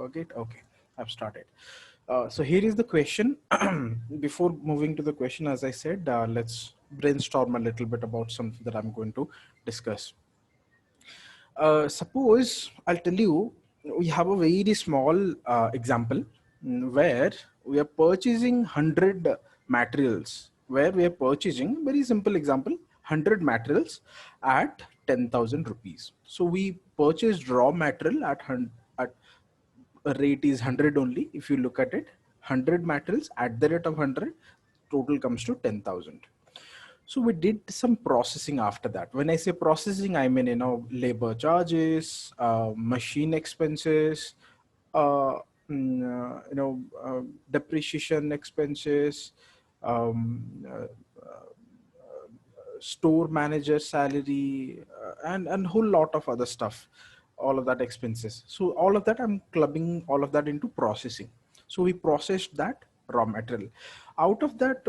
forget? Okay, I've started. So here is the question. Before moving to the question, as I said, let's brainstorm a little bit about something that I'm going to discuss. Suppose I'll tell you, we have a very small example where we are purchasing 100 materials, where we are purchasing, very simple example, 100 materials at 10,000 rupees. So we purchased raw material at a rate is 100 only. If you look at it, 100 materials at the rate of 100, total comes to 10,000. So we did some processing after that. When I say processing, I mean, labor charges, machine expenses, uh, depreciation expenses, um, uh, store manager salary, and whole lot of other stuff, all of that expenses. So all of that, I'm clubbing all of that into processing. So we processed that raw material. Out of that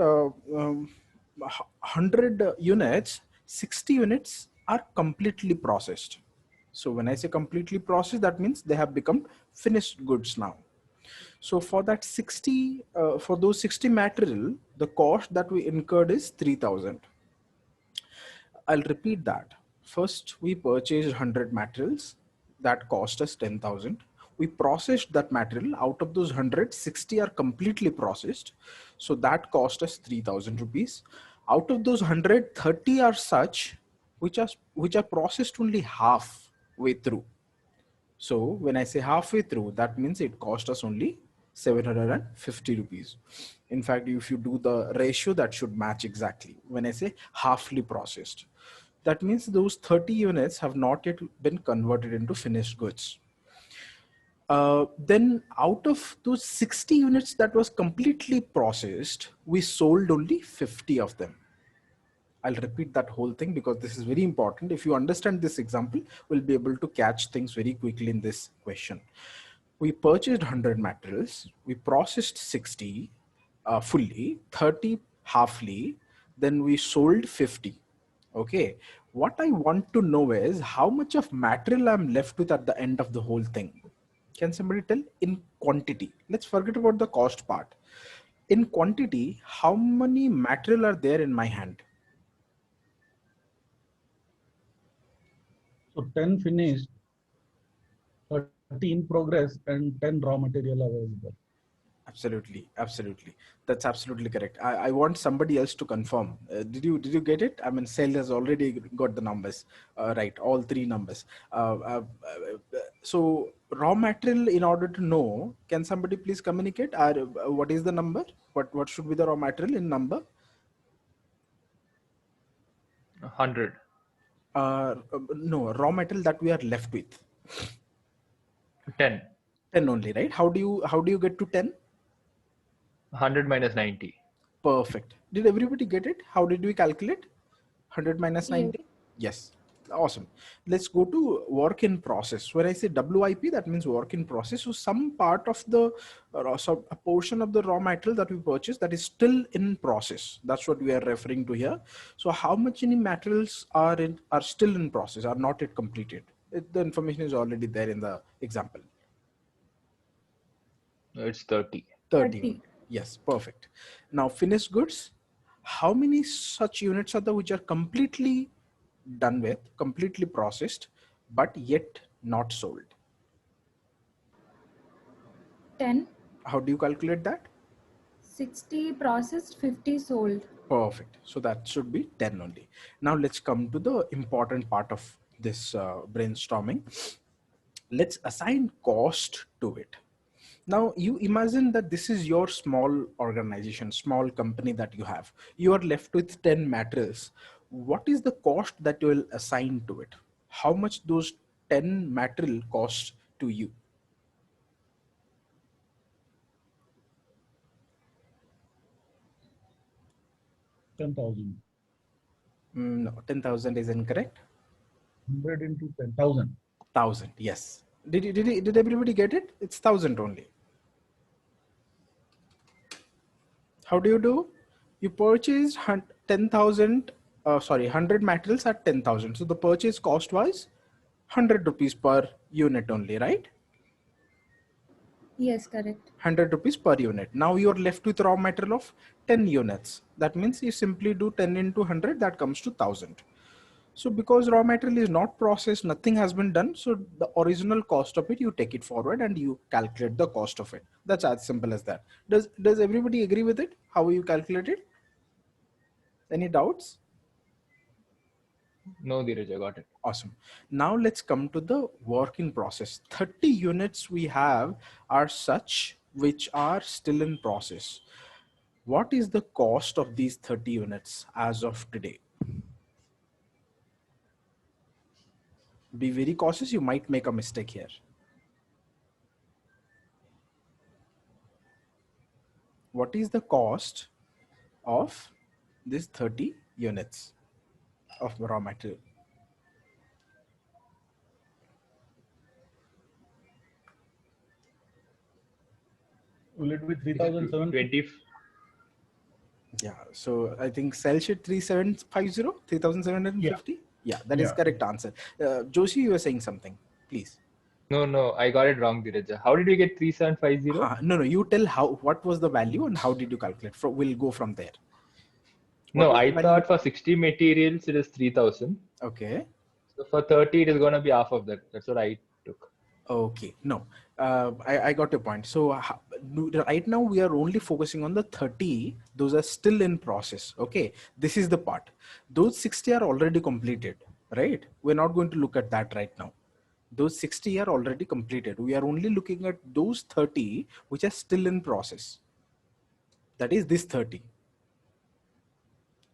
100 units, 60 units are completely processed. So when I say completely processed, that means they have become finished goods now. So for that 60, for those 60 material, the cost that we incurred is 3,000. I'll repeat that. First, we purchased 100 materials that cost us 10,000. We processed that material. Out of those 100, 60 are completely processed. So that cost us 3,000 rupees. Out of those 100, 30 are such which are processed only halfway through. So when I say halfway through, that means it cost us only 750 rupees. In fact, if you do the ratio, that should match exactly. When I say halfly processed, that means those 30 units have not yet been converted into finished goods. Then out of those 60 units that was completely processed, we sold only 50 of them. I'll repeat that whole thing because this is very important. If you understand this example, we'll be able to catch things very quickly in this question. We purchased 100 materials, we processed 60 fully, 30 halfly, then we sold 50. Okay, what I want to know is how much of material I'm left with at the end of the whole thing. Can somebody tell in quantity? Let's forget about the cost part. In quantity, how many material are there in my hand? So 10 finished, 30 in progress, and 10 raw material available. Absolutely, absolutely. That's absolutely correct. I want somebody else to confirm. Did you get it? I mean, Sale has already got the numbers right, all three numbers. So raw material, in order to know, can somebody please communicate? What is the number? What should be the raw material in number? 100. No, raw material that we are left with. 10. 10 only, right? How do you get to 10? 100 minus 90. Perfect. Did everybody get it? How did we calculate? 100 minus 90? Yes. Awesome. Let's go to work in process. When I say WIP, that means work in process. So some part of the, so a portion of the raw material that we purchase that is still in process. That's what we are referring to here. So how much any materials are still in process, are not yet completed? The information is already there in the example. It's 30. 30. Yes, perfect. Now finished goods, how many such units are there which are completely done with, completely processed, but yet not sold? 10. How do you calculate that? 60 processed, 50 sold. Perfect. So that should be 10 only. Now let's come to the important part of this brainstorming. Let's assign cost to it. Now you imagine that this is your small organization, small company that you have. You are left with 10 materials. What is the cost that you will assign to it? How much those 10 material cost to you? 10,000. No, 10,000 is incorrect. 100 into 10,000. 1,000, yes. Did everybody get it? It's 1,000 only. How do you do? You purchased 10,000, 100 materials at 10,000. So the purchase cost was 100 rupees per unit only, right? Yes, correct. 100 rupees per unit. Now you're left with raw material of 10 units. That means you simply do 10 into 100, that comes to 1000. So because raw material is not processed, nothing has been done. So the original cost of it, you take it forward and you calculate the cost of it. That's as simple as that. Does everybody agree with it? How you calculate it? Any doubts? No, Dheeraj, I got it. Awesome. Now let's come to the work in process. 30 units we have are such which are still in process. What is the cost of these 30 units as of today? Be very cautious, you might make a mistake here. What is the cost of these 30 units of raw material? Will it be 3,750? 20. Yeah, so I think cell sheet 3750, 3750. Yeah, that is Yeah. correct answer. Joshi, you were saying something, please. No, I got it wrong, Dheeraj. How did you get 3750? No, you tell what was the value and how did you calculate. We'll go from there. What No, was the I value? thought for 60 materials it is 3000. Okay. So for 30 it is going to be half of that. That's what I took. Okay, no, I got your point. So right now we are only focusing on the 30. Those are still in process. Okay, this is the part. Those 60 are already completed, right? We're not going to look at that right now. Those 60 are already completed. We are only looking at those 30 which are still in process. That is this 30.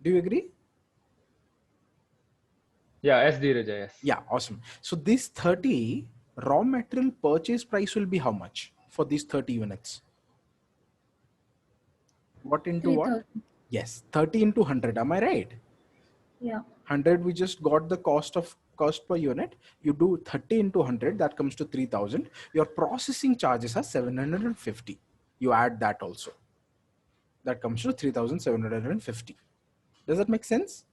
Do you agree? Yeah, yes, Dheeraj, yes. Yeah, awesome. So this 30 raw material purchase price will be how much for these 30 units? What into what? 3,000. Yes, 30 into 100. Am I right? Yeah. 100, we just got the cost per unit. You do 30 into 100, that comes to 3000. Your processing charges are 750. You add that also. That comes to 3750. Does that make sense?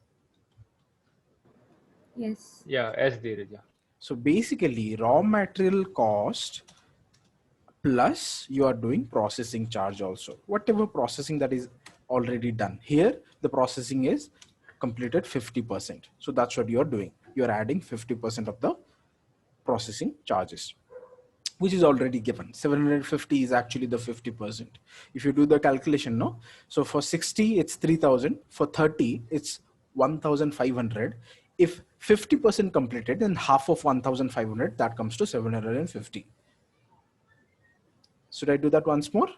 Yes. Yeah, yes, Dheeraj. Yeah. So basically, raw material cost plus you are doing processing charge also. Whatever processing that is already done. Here, the processing is completed 50%. So that's what you're doing. You're adding 50% of the processing charges, which is already given. 750 is actually the 50%. If you do the calculation, no? So for 60, it's 3000. For 30, it's 1500. If 50% completed, then half of 1500, that comes to 750. Should I do that once more?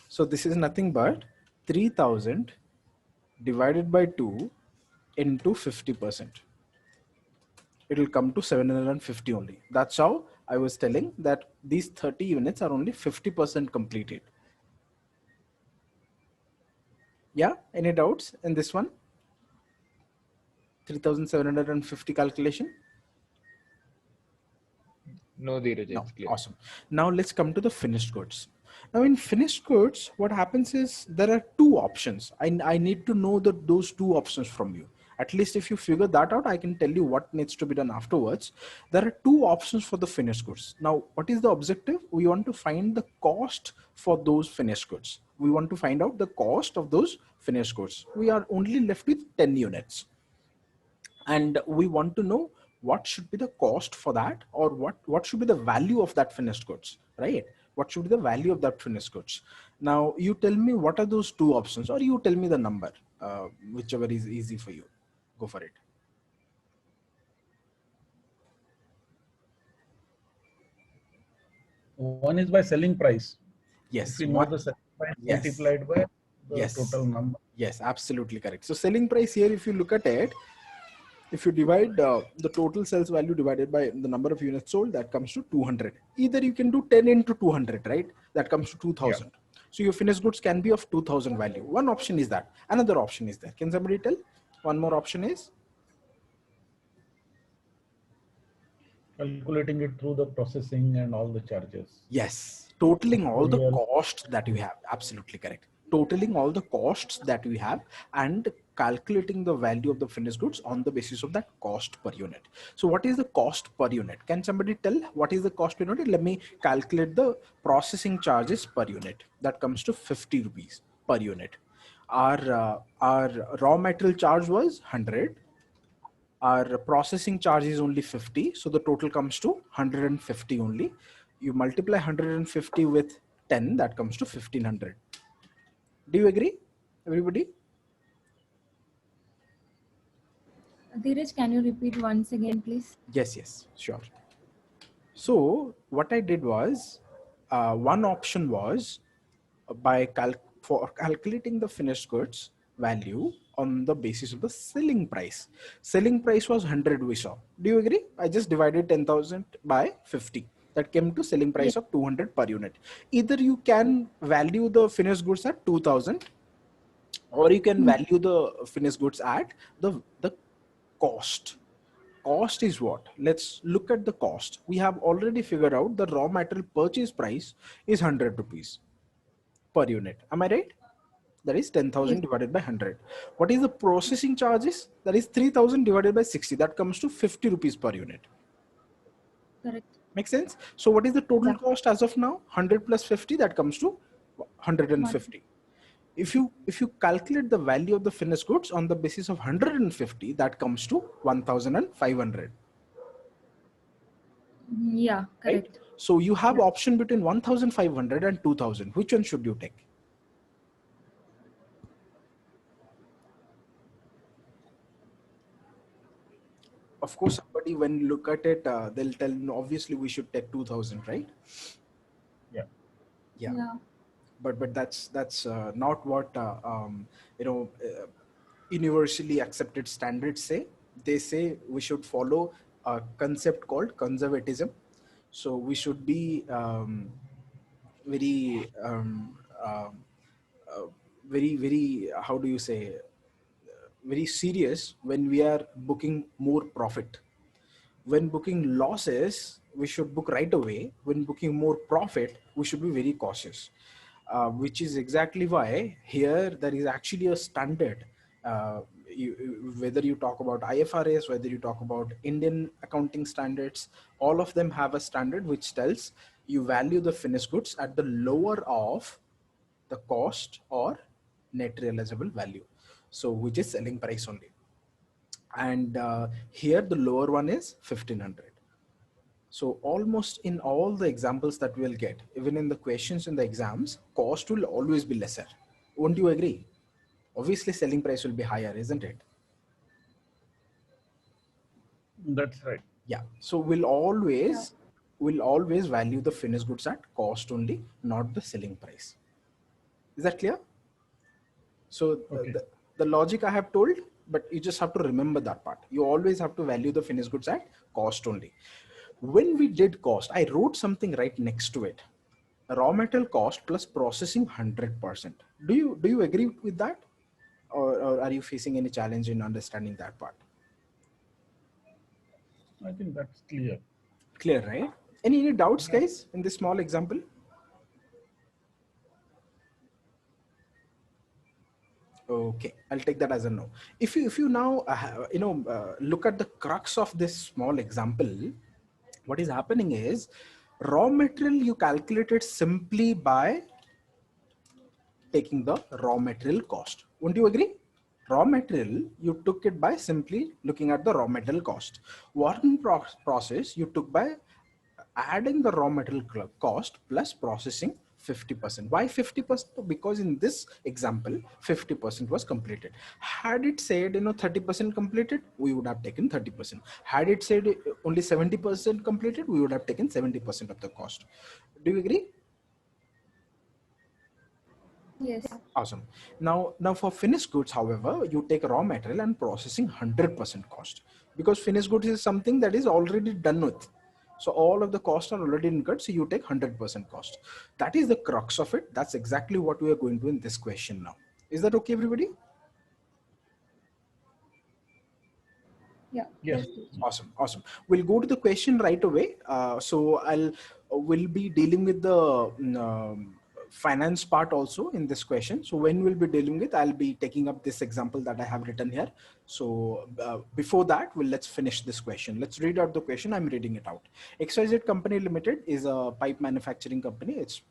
So this is nothing but 3000 divided by 2 into 50%. It will come to 750 only. That's how I was telling that these 30 units are only 50% completed. Yeah, any doubts in this one? 3750 calculation? No, Dheeraj, No, it's clear. awesome. Now let's come to the finished goods. Now in finished goods, what happens is there are two options. I need to know those two options from you. At least if you figure that out, I can tell you what needs to be done afterwards. There are two options for the finished goods. Now, what is the objective? We want to find the cost for those finished goods. We want to find out the cost of those finished goods. We are only left with 10 units. And we want to know what should be the cost for that, or what should be the value of that finished goods, right? What should be the value of that finished goods? Now you tell me what are those two options, or you tell me the number, whichever is easy for you. Go for it. One is by selling price. Yes. If we know the selling price Yes. multiplied by the Yes. total number. Yes, absolutely correct. So selling price here, if you look at it, if you divide the total sales value divided by the number of units sold, that comes to 200. Either you can do 10 into 200, right? That comes to 2000. Yeah. So your finished goods can be of 2000 value. One option is that. Another option is there. Can somebody tell? One more option is? Calculating it through the processing and all the charges. Yes. Totaling all the costs that you have. Absolutely correct. Totaling all the costs that we have and calculating the value of the finished goods on the basis of that cost per unit. So what is the cost per unit? Can somebody tell what is the cost per unit? Let me calculate the processing charges per unit. That comes to 50 rupees per unit. Our raw material charge was 100. Our processing charge is only 50. So the total comes to 150 only. You multiply 150 with 10, that comes to 1500. Do you agree, everybody? Dheeraj, can you repeat once again, please? Yes, sure. So what I did was, one option was for calculating the finished goods value on the basis of the selling price. Selling price was 100 we saw. Do you agree? I just divided 10,000 by 50. That came to selling price Yes. of 200 per unit. Either you can value the finished goods at 2,000, or you can value the finished goods at the cost. Cost is what? Let's look at the cost. We have already figured out the raw material purchase price is 100 rupees per unit. Am I right? That is 10,000 Yes. divided by 100. What is the processing charges? That is 3,000 divided by 60. That comes to 50 rupees per unit. Correct. Make sense? So what is the total Yeah. cost as of now? 100 plus 50, that comes to 150. If you calculate the value of the finished goods on the basis of 150, that comes to 1,500. Yeah, Right? correct. So you have Yeah. option between 1,500 and 2,000. Which one should you take? Of course, somebody when look at it, they'll tell, no, obviously we should take 2,000, right? Yeah. Yeah. But that's not what universally accepted standards say. They say we should follow a concept called conservatism. So we should be very very, how do you say, very serious when we are booking more profit. When booking losses, we should book right away. When booking more profit, we should be very cautious, which is exactly why here there is actually a standard. Whether you talk about IFRS, whether you talk about Indian accounting standards, all of them have a standard which tells you value the finished goods at the lower of the cost or net realizable value. So which is selling price only. And here the lower one is 1500. So almost in all the examples that we'll get, even in the questions in the exams, cost will always be lesser. Won't you agree? Obviously selling price will be higher, isn't it? That's right. Yeah. So we'll always value the finished goods at cost only, not the selling price. Is that clear? So Okay. the logic I have told, but you just have to remember that part. You always have to value the finished goods at cost only. When we did cost, I wrote something right next to it. Raw material cost plus processing 100%. Do you agree with that? Or are you facing any challenge in understanding that part? I think that's clear. Clear, right? Any doubts, guys, in this small example? Okay, I'll take that as a no. If you now look at the crux of this small example, what is happening is raw material you calculated simply by taking the raw material cost. Won't you agree? Raw material, you took it by simply looking at the raw material cost. Working process, you took by adding the raw material cost plus processing 50%. Why 50%? Because in this example, 50% was completed. Had it said 30% completed, we would have taken 30%. Had it said only 70% completed, we would have taken 70% of the cost. Do you agree? Yes. Awesome. Now for finished goods, however, you take raw material and processing 100% cost, because finished goods is something that is already done with. So all of the costs are already incurred. So you take 100% cost. That is the crux of it. That's exactly what we are going to in this question now. Is that okay, everybody? Yeah. Yes. Awesome. We'll go to the question right away. So we'll be dealing with the finance part also in this question. So when we'll be dealing with, I'll be taking up this example that I have written here. So before that, let's finish this question. Let's read out the question. I'm reading it out. XYZ Company Limited is a pipe manufacturing company. Its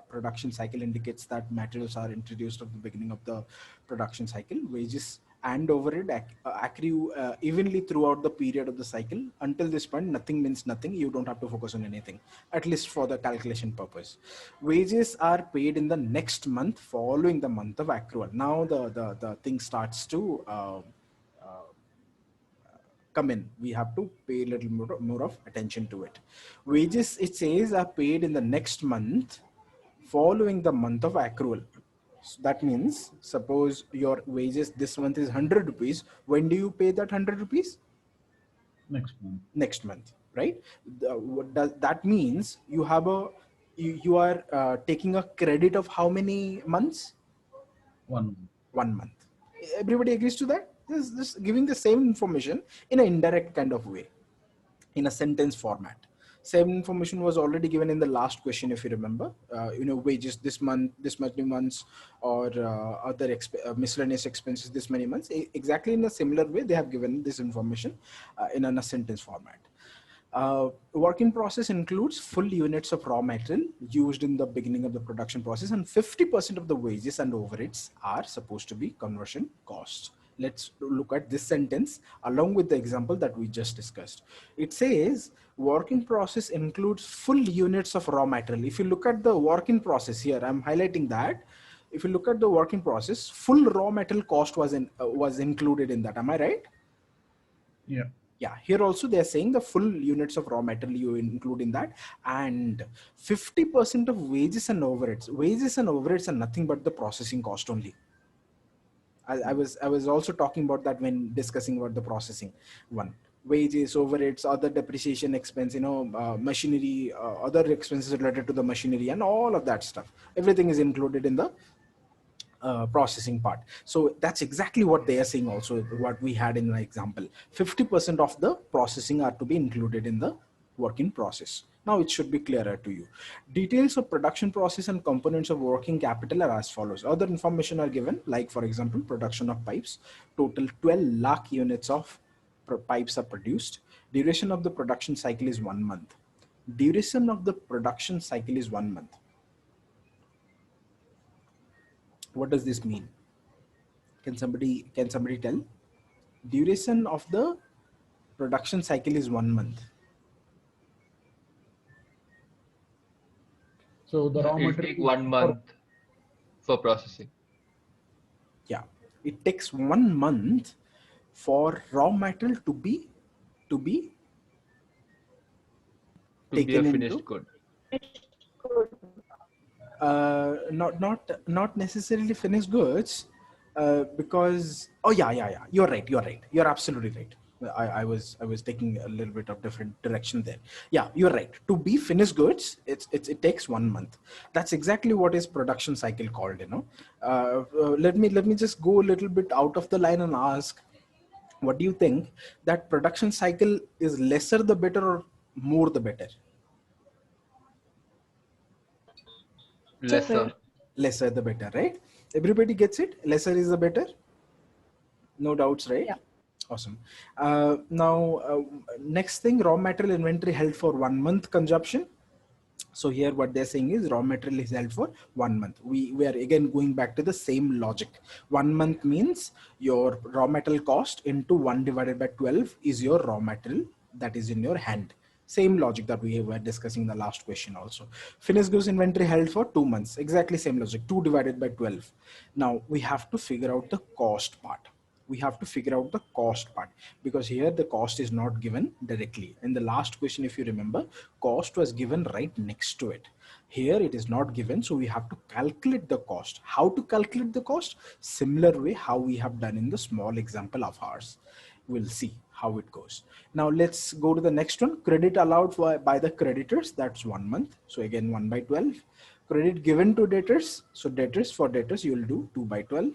production cycle indicates that materials are introduced at the beginning of the production cycle. Wages and overhead accrue evenly throughout the period of the cycle. Until this point, nothing means nothing. You don't have to focus on anything, at least for the calculation purpose. Wages are paid in the next month following the month of accrual. Now the thing starts to come in. We have to pay a little more of attention to it. Wages, it says, are paid in the next month following the month of accrual. So that means, suppose your wages this month is 100 rupees. When do you pay that 100 rupees? Next month. Next month, right? What does that means? You have you are taking a credit of how many months? 1 month. 1 month. Everybody agrees to that? This giving the same information in an indirect kind of way, in a sentence format. Same information was already given in the last question, if you remember. Wages this month, this many months, or other miscellaneous expenses this many months. Exactly in a similar way, they have given this information in a sentence format. Work in process includes full units of raw material used in the beginning of the production process, and 50% of the wages and overheads are supposed to be conversion costs. Let's look at this sentence along with the example that we just discussed. It says work in process includes full units of raw material. If you look at the work in process here, I'm highlighting that. If you look at the work in process, full raw material cost was included in that. Am I right? Yeah. Yeah, here also they're saying the full units of raw material you include in that, and 50% of wages and overheads. Wages and overheads are nothing but the processing cost only. I was also talking about that when discussing about the processing one. Wages, overheads, other depreciation expense, machinery, other expenses related to the machinery, and all of that stuff. Everything is included in the processing part. So that's exactly what they are saying also, what we had in the example. 50% of the processing are to be included in the work in process. Now it should be clearer to you. Details of production process and components of working capital are as follows. Other information are given, like for example, production of pipes. Total 12 lakh units of pipes are produced. Duration of the production cycle is 1 month. Duration of the production cycle is 1 month. What does this mean? Can somebody tell? Duration of the production cycle is 1 month. So the raw It'll material take 1 month for processing. Yeah, it takes 1 month for raw material to be taken A finished into good. not necessarily finished goods, because you're right, you're absolutely right. I was taking a little bit of different direction there. Yeah, you're right. To be finished goods, it takes 1 month. That's exactly what is production cycle called. Let me just go a little bit out of the line and ask, what do you think, that production cycle is lesser the better or more the better? Lesser. Lesser the better, right? Everybody gets it? Lesser is the better? No doubts, right? Yeah. Awesome. Now, next thing, raw material inventory held for 1 month consumption. So here what they're saying is raw material is held for 1 month. We are again going back to the same logic. 1 month means your raw material cost into 1 divided by 12 is your raw material that is in your hand. Same logic that we were discussing in the last question also. Finished goods inventory held for 2 months. Exactly same logic, 2 divided by 12. Now we have to figure out the cost part. We have to figure out the cost part, because here the cost is not given directly. In the last question, if you remember, cost was given right next to it. Here it is not given, so we have to calculate the cost. How to calculate the cost? Similar way how we have done in the small example of ours. We'll see how it goes. Now let's go to the next one. Credit allowed by the creditors, that's 1 month. So again 1 by 12. Credit given to debtors. So debtors, for debtors you will do 2 by 12.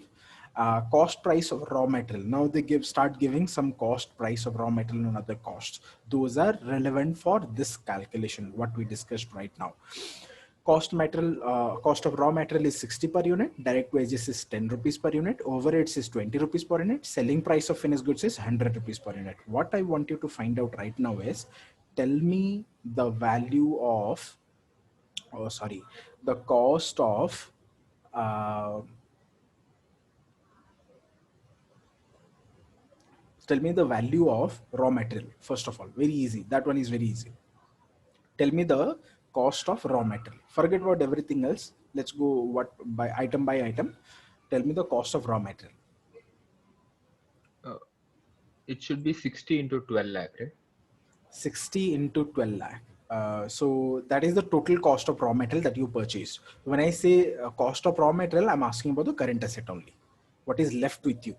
Cost price of raw material. Now they start giving some cost price of raw material and other costs. Those are relevant for this calculation, what we discussed right now. Cost of raw material is 60 per unit, direct wages is 10 rupees per unit, overheads is 20 rupees per unit, selling price of finished goods is 100 rupees per unit. What I want you to find out right now is, tell me the value of, oh sorry, the cost of tell me the value of raw material. First of all, very easy, that one is very easy. Tell me the cost of raw material. Forget about everything else. Let's go what by item by item. Tell me the cost of raw material. It should be 60 into 12 lakh, right? 60 into 12 lakh. So that is the total cost of raw material that you purchased. When I say cost of raw material, I'm asking about the current asset only. What is left with you?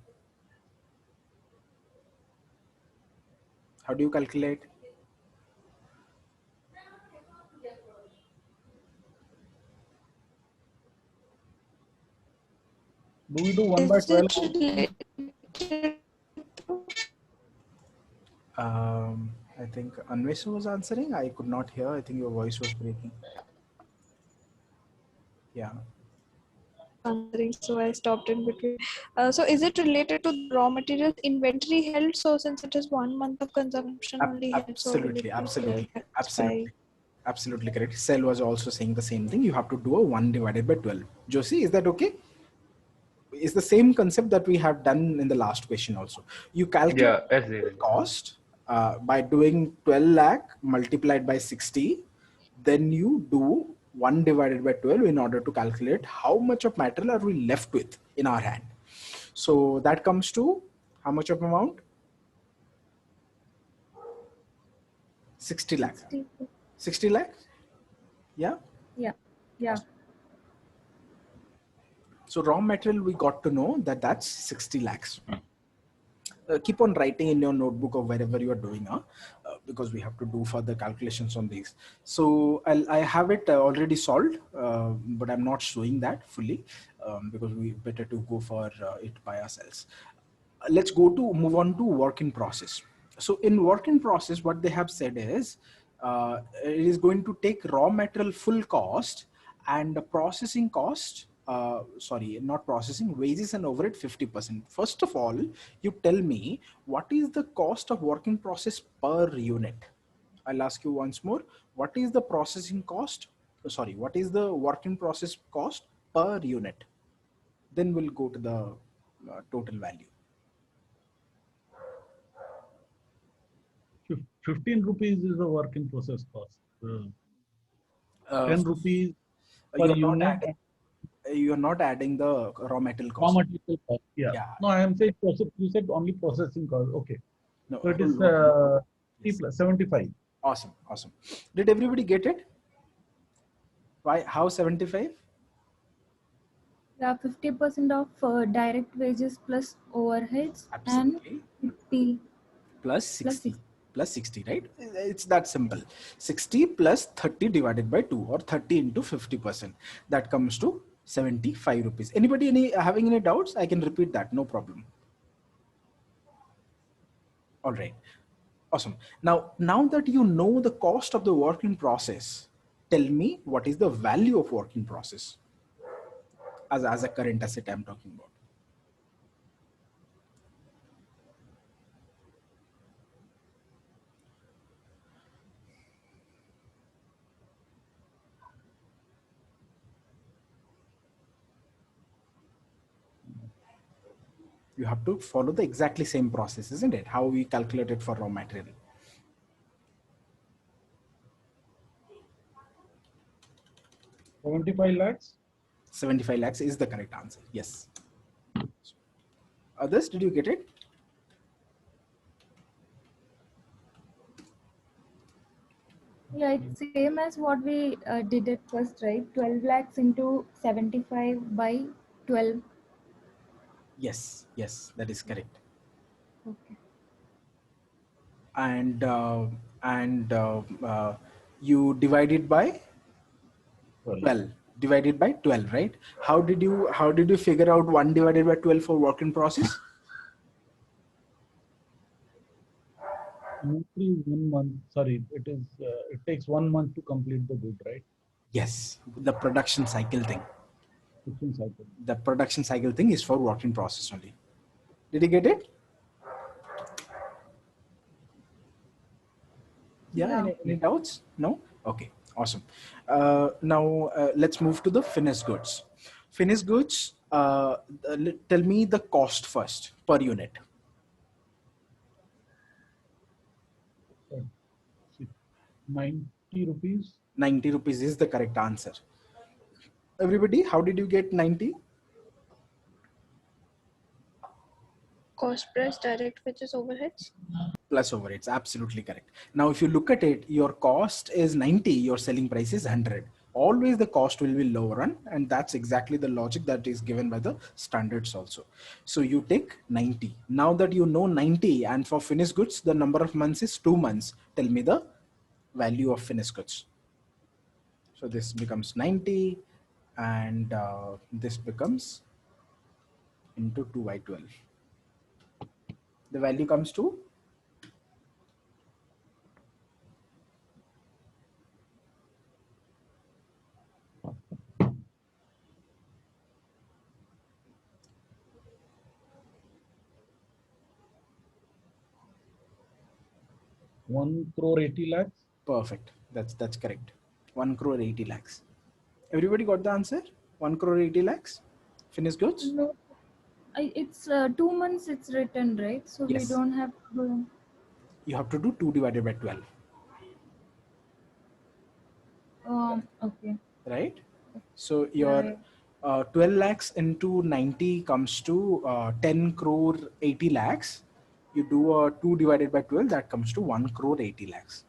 How do you calculate? Do we do 1 by Is 12? it related to I think Anvesha was answering. I could not hear. I think your voice was breaking. Yeah. answering, so I stopped in between. So is it related to raw materials inventory held? So since it is 1 month of consumption only held, so will it Absolutely, be 12 absolutely, lakhs by? absolutely correct. Cell was also saying the same thing. You have to do a 1 divided by 12. Josie, is that okay? It's the same concept that we have done in the last question also. You calculate Yeah, that's it. cost by doing 12 lakh multiplied by 60. Then you do 1 divided by 12 in order to calculate how much of material are we left with in our hand. So that comes to how much of amount? 60 lakh. 60. 60 lakh? Yeah. Yeah. Yeah. So raw material, we got to know that that's 60 lakhs. Keep on writing in your notebook or wherever you are doing, because we have to do further calculations on these. So I have it already solved, but I'm not showing that fully because we better to go for it by ourselves. Let's move on to work in process. So in work in process, what they have said is it is going to take raw material full cost and the processing cost, sorry, not processing, wages and overhead 50%. First of all, you tell me what is the cost of work in process per unit. I'll ask you once more, what is the processing cost? Sorry, what is the work in process cost per unit? Then we'll go to the total value. 15 rupees is the work in process cost. Uh, 10 rupees per you're not unit. adding, you're not adding the raw material Raw cost. material cost. Yeah. Yeah. No, I am saying process. You said only processing cost. Okay. No, So it is T yes. plus 75. Awesome. Awesome. Did everybody get it? Why? How 75? Yeah. 50% of direct wages plus overheads Absolutely. and 50 Plus plus 60. 60. Plus 60, right? It's that simple. 60 plus 30 divided by 2 or 30 into 50%. That comes to 75 rupees. Anybody having any doubts? I can repeat that. No problem. All right. Awesome. Now that you know the cost of the work in process, tell me what is the value of work in process as a current asset I'm talking about. You have to follow the exactly same process, isn't it? How we calculate it for raw material. $75 lakhs. 75 lakhs is the correct answer. Yes. Others, did you get it? Yeah, it's same as what we did it first, right? 12 lakhs into 75 by 12. Yes, yes, that is correct. Okay. And you divide it by 12. Divided by 12, right? How did you figure out 1 divided by 12 for work in process? Inventory is 1 month. Sorry, it takes 1 month to complete the good, right? Yes, the production cycle thing. Production cycle. The production cycle thing is for work in process only. Did you get it? Yeah, Yeah. any doubts? No? Okay, awesome. Now let's move to the finished goods. Finished goods, tell me the cost first per unit. Uh, 90 rupees. 90 rupees is the correct answer. Everybody, how did you get 90? Cost price direct, which is overheads. Plus overheads, absolutely correct. Now, if you look at it, your cost is 90, your selling price is 100. Always the cost will be lower on, and that's exactly the logic that is given by the standards also. So you take 90. Now that you know 90, and for finished goods, the number of months is 2 months. Tell me the value of finished goods. So this becomes 90, and this becomes into 2 by 12. The value comes to 1 crore 80 lakhs. perfect. That's correct. 1 crore 80 lakhs. Everybody got the answer? 1 crore 80 lakhs? Finished goods? No, it's 2 months it's written, right? So we Yes. don't have to do. You have to do 2 divided by 12, Okay. right? So Yeah, your yeah. 12 lakhs into 90 comes to 10 crore 80 lakhs. You do 2 divided by 12, that comes to 1 crore 80 lakhs.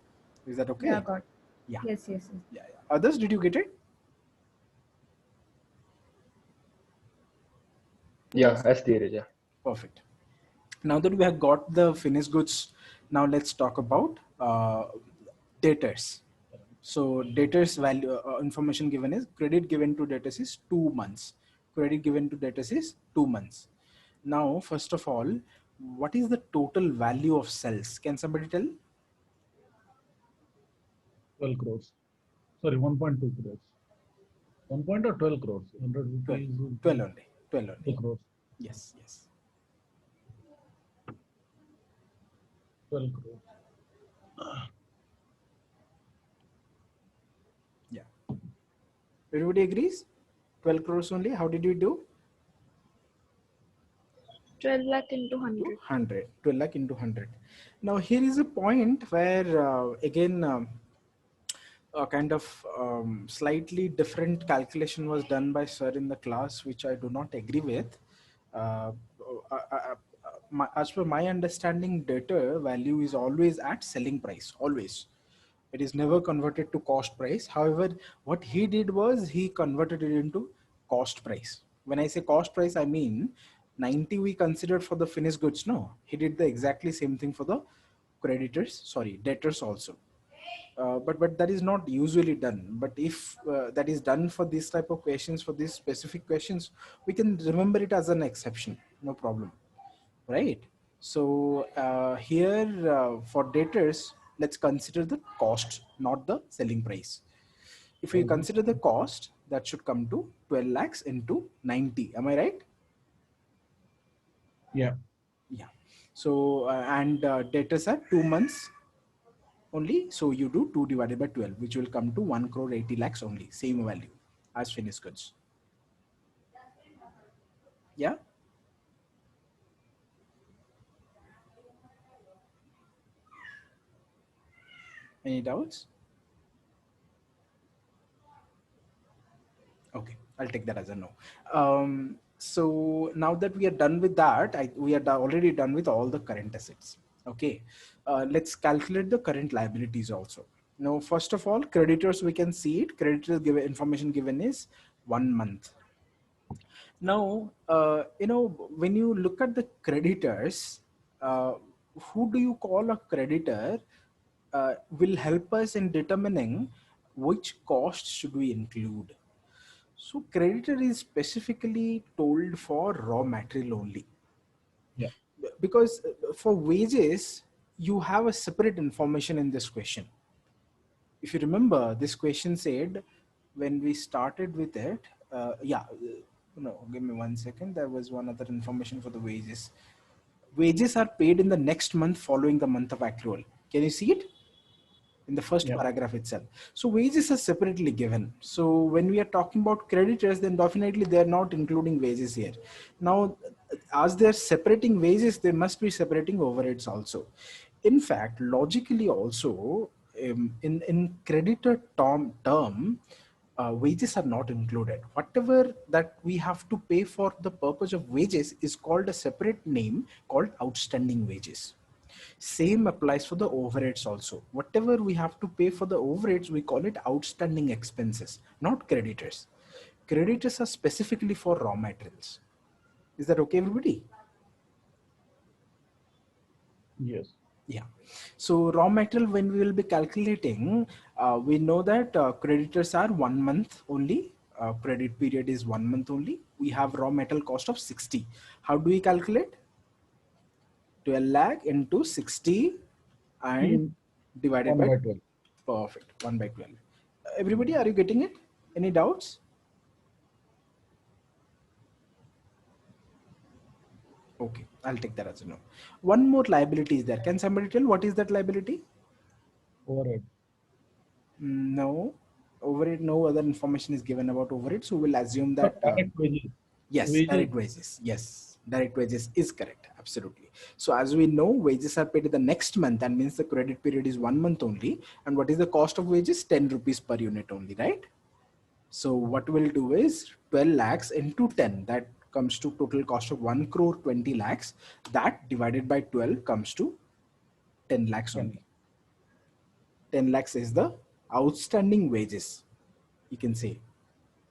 Is that okay? Yeah, got it. Yeah. Yes, yes, yes. Yeah. Others, did you get it? Yeah, Yes. as Dheeraj. Perfect. Now that we have got the finished goods, now let's talk about debtors. So debtors value information given is credit given to debtors is 2 months. Credit given to debtors is 2 months. Now, first of all, what is the total value of cells? Can somebody tell? 12 crores. Sorry, 1.2 crores. 1 point or 12 crores? 100 12, rupees. 12 only. 12 2 only. crores. Yes, yes. 12 crores. Yeah. Everybody agrees? 12 crores only. How did you do? 12 lakh into 100. 100. 12 lakh into 100. Now, here is a point where, again, a kind of slightly different calculation was done by sir in the class, which I do not agree with. Uh, as per my understanding, debtor value is always at selling price, always. It is never converted to cost price. However, what he did was he converted it into cost price. When I say cost price, I mean 90 we considered for the finished goods. No, he did the exactly same thing for the debtors also. But that is not usually done. But if that is done for this type of questions, for these specific questions, we can remember it as an exception, no problem, right? So here for debtors, let's consider the cost, not the selling price. If we consider the cost, that should come to 12 lakhs into 90. Am I right? Yeah. Yeah. So and debtors are 2 months only. So you do 2 divided by 12, which will come to 1 crore 80 lakhs only, same value as finished goods. Yeah. Any doubts? Okay, I'll take that as a no. So now that we are done with that, we are already done with all the current assets. Okay, let's calculate the current liabilities also. Now, first of all, creditors, we can see it. Creditors given information given is 1 month. Now, when you look at the creditors, who do you call a creditor will help us in determining which costs should we include. So creditor is specifically told for raw material only. Yeah. Because for wages, you have a separate information in this question. If you remember, this question said when we started with it, no, give me 1 second. There was one other information for the wages. Wages are paid in the next month following the month of accrual. Can you see it? In the first Yeah. paragraph itself. So wages are separately given. So when we are talking about creditors, then definitely they're not including wages here. Now, as they're separating wages, they must be separating overheads also. In fact, logically also, in creditor term, wages are not included. Whatever that we have to pay for the purpose of wages is called a separate name called outstanding wages. Same applies for the overheads also. Whatever we have to pay for the overheads, we call it outstanding expenses, not creditors. Creditors are specifically for raw materials. Is that okay, everybody? Yes. Yeah. So raw material, when we will be calculating, we know that creditors are 1 month only. Credit period is 1 month only. We have raw metal cost of 60. How do we calculate? 12 lakh into 60 and In divided 1 by by 12. perfect 1 by 12. Everybody, are you getting it? Any doubts? Okay, I'll take that as a no. One more liability is there. Can somebody tell what is that liability? Overhead. No, overhead. No other information is given about overhead, so we'll assume But that direct wages. yes, Wages. direct wages. Yes, direct wages is correct. Absolutely. So as we know, wages are paid in the next month. That means the credit period is 1 month only. And what is the cost of wages? 10 rupees per unit only, right? So what we'll do is 12 lakhs into 10. That comes to total cost of 1 crore 20 lakhs. That divided by 12 comes to 10 lakhs only. 10 lakhs is the outstanding wages, you can say.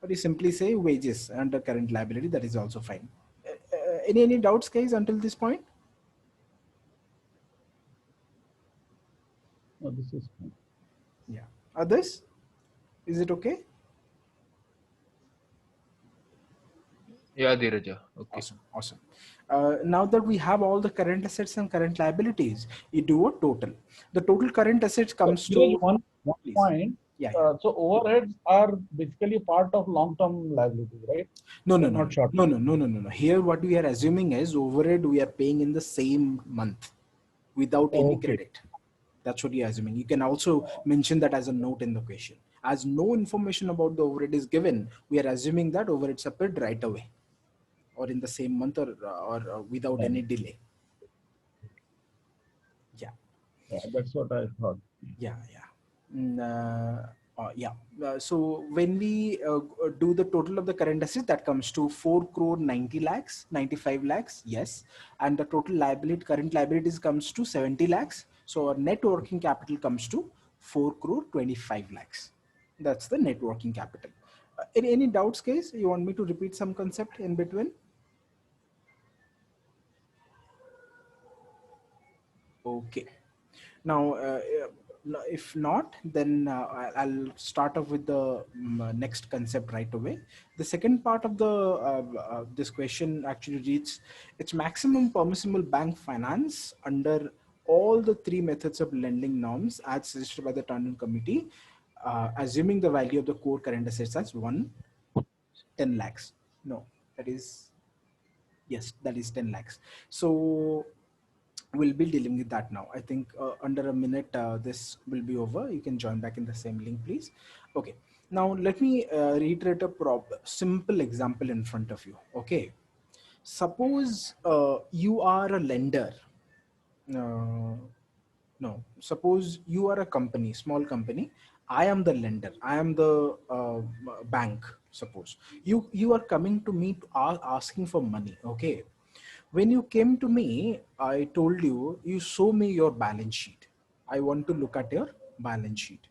Or you simply say wages under current liability. That is also fine. Any doubts, guys, until this point? No, this is fine. Yeah. Others? Is it okay? Yeah, Dheeraja. Okay. Awesome. Awesome. Now that we have all the current assets and current liabilities, you do a total. The total current assets comes So, Dheeraj, to one please. point. Yeah. So overheads are basically part of long-term liabilities, right? No. Not short. No. Here, what we are assuming is overhead we are paying in the same month without any Okay. credit. That's what you're assuming. You can also mention that as a note in the question. As no information about the overhead is given, we are assuming that overheads are paid right away, or in the same month, or without Yeah. any delay. Yeah. Yeah, that's what I thought. Yeah. So when we do the total of the current assets, that comes to 4 crore 90 lakhs, 95 lakhs. Yes. And the total liability, current liabilities comes to 70 lakhs. So our net working capital comes to 4 crore 25 lakhs. That's the net working capital. Any doubts, guys? You want me to repeat some concept in between? Okay. Now, if not, then I'll start off with the next concept right away. The second part of the this question actually reads, its maximum permissible bank finance under all the three methods of lending norms as suggested by the Tandon Committee, assuming the value of the core current assets as 10 lakhs. No, that is, yes, that is 10 lakhs. So we'll be dealing with that now. I think under a minute this will be over. You can join back in the same link, please. Okay, now let me reiterate a simple example in front of you. Okay, suppose you are a lender. No, suppose you are a company, small company. I am the lender. I am the bank. Suppose you are coming to me to asking for money. Okay, when you came to me, I told you, you show me your balance sheet. I want to look at your balance sheet.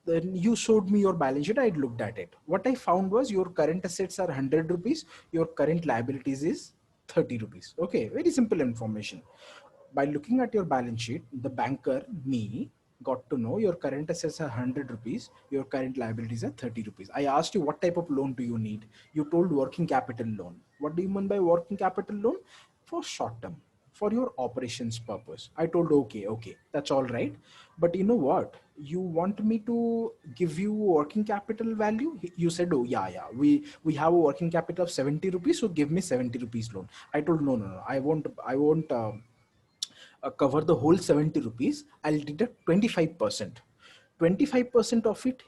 Then you showed me your balance sheet. I looked at it. What I found was your current assets are 100 rupees. Your current liabilities is 30 rupees. Okay, very simple information. By looking at your balance sheet, the banker, me, got to know your current assets are 100 rupees, your current liabilities are 30 rupees. I asked you, what type of loan do you need? You told working capital loan. What do you mean by working capital loan? For short term, for your operations purpose. I told, okay, that's all right. But you know what? You want me to give you working capital value? You said, oh yeah, we have a working capital of 70 rupees, so give me 70 rupees loan. I told, no, I won't cover the whole 70 rupees. I'll deduct 25%. 25% of it